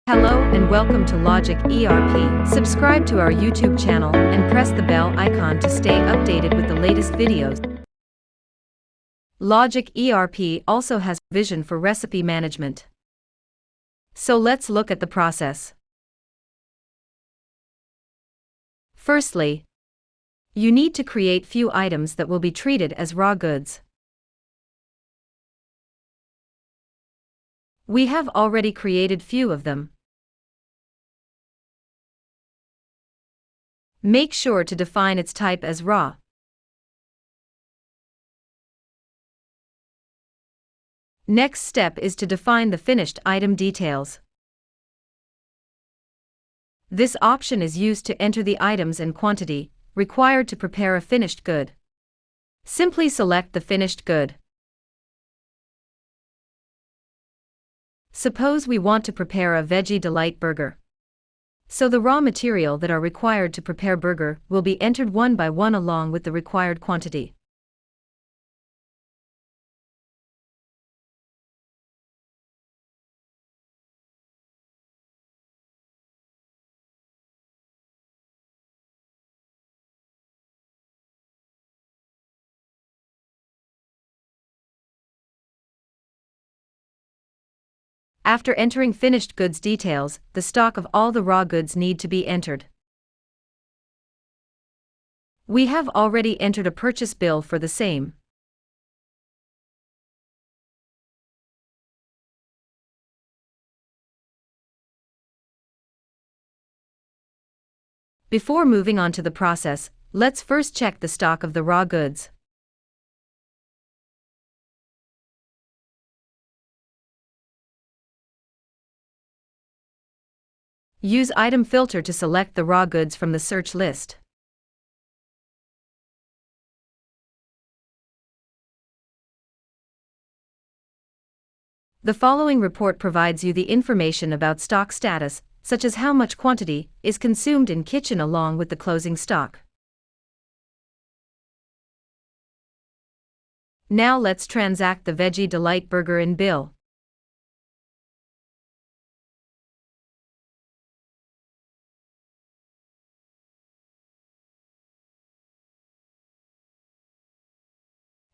Hello and welcome to Logic ERP. Subscribe to our YouTube channel and press the bell icon to stay updated with the latest videos. Logic ERP also has vision for recipe management. So let's look at the process. Firstly, you need to create few items that will be treated as raw goods. We have already created few of them. Make sure to define its type as raw. Next step is to define the finished item details. This option is used to enter the items and quantity required to prepare a finished good. Simply select the finished good. Suppose we want to prepare a Veggie Delight burger. So the raw material that are required to prepare burger will be entered one by one along with the required quantity. After entering finished goods details, the stock of all the raw goods need to be entered. We have already entered a purchase bill for the same. Before moving on to the process, let's first check the stock of the raw goods. Use Item Filter to select the raw goods from the search list. The following report provides you the information about stock status, such as how much quantity is consumed in kitchen along with the closing stock. Now let's transact the Veggie Delight burger in bill.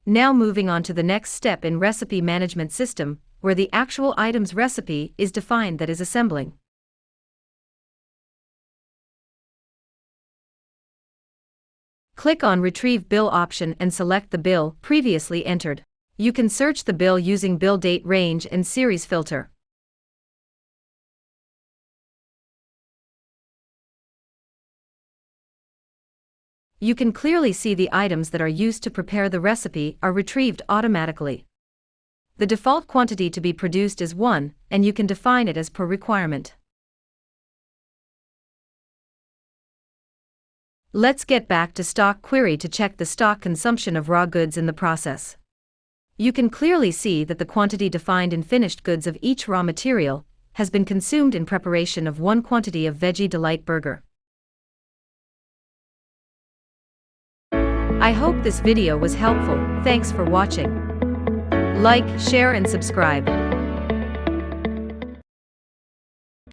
Now moving on to the next step in recipe management system, where the actual item's recipe is defined that is assembling. Click on Retrieve Bill option and select the bill previously entered. You can search the bill using bill date range and series filter. You can clearly see the items that are used to prepare the recipe are retrieved automatically. The default quantity to be produced is 1, and you can define it as per requirement. Let's get back to Stock Query to check the stock consumption of raw goods in the process. You can clearly see that the quantity defined in finished goods of each raw material has been consumed in preparation of one quantity of Veggie Delight burger. I hope this video was helpful. Thanks for watching. Like, share and subscribe.